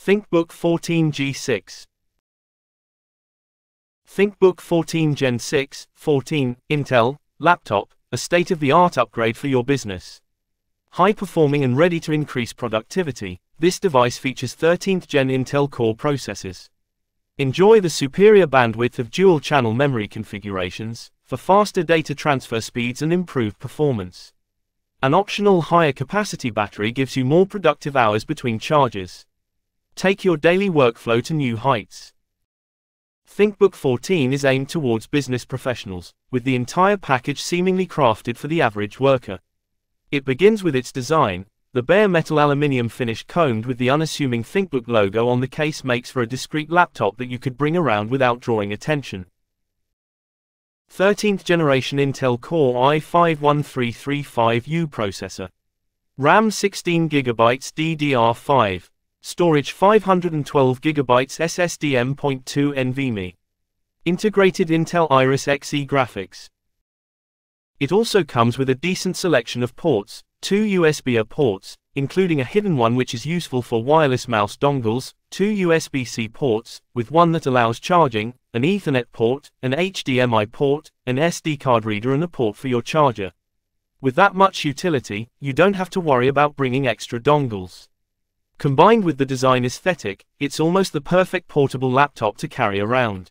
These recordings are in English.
ThinkBook 14 G6. ThinkBook 14 Gen 6, 14, Intel, laptop, a state-of-the-art upgrade for your business. High-performing and ready to increase productivity, this device features 13th Gen Intel Core processors. Enjoy the superior bandwidth of dual-channel memory configurations, for faster data transfer speeds and improved performance. An optional higher capacity battery gives you more productive hours between charges. Take your daily workflow to new heights. ThinkBook 14 is aimed towards business professionals, with the entire package seemingly crafted for the average worker. It begins with its design. The bare metal aluminium finish combed with the unassuming ThinkBook logo on the case makes for a discreet laptop that you could bring around without drawing attention. 13th generation Intel Core i5-1335U processor. RAM 16GB DDR5. Storage 512GB SSD M.2 NVMe. Integrated Intel Iris Xe graphics. It also comes with a decent selection of ports, 2 USB-A ports, including a hidden one which is useful for wireless mouse dongles, 2 USB-C ports, with one that allows charging, an Ethernet port, an HDMI port, an SD card reader and a port for your charger. With that much utility, you don't have to worry about bringing extra dongles. Combined with the design aesthetic, it's almost the perfect portable laptop to carry around.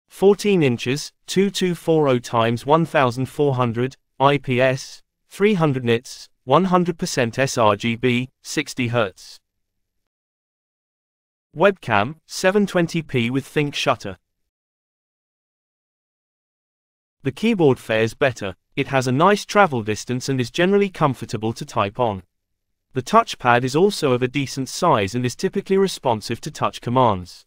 14 inches, 2240 x 1400, IPS, 300 nits, 100% sRGB, 60 Hz. Webcam, 720p with Think Shutter. The keyboard fares better. It has a nice travel distance and is generally comfortable to type on. The touchpad is also of a decent size and is typically responsive to touch commands.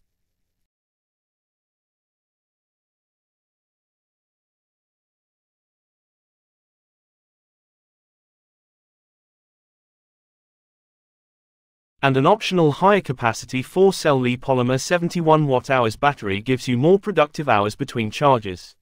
And an optional higher capacity 4-cell Li polymer 71 Wh battery gives you more productive hours between charges.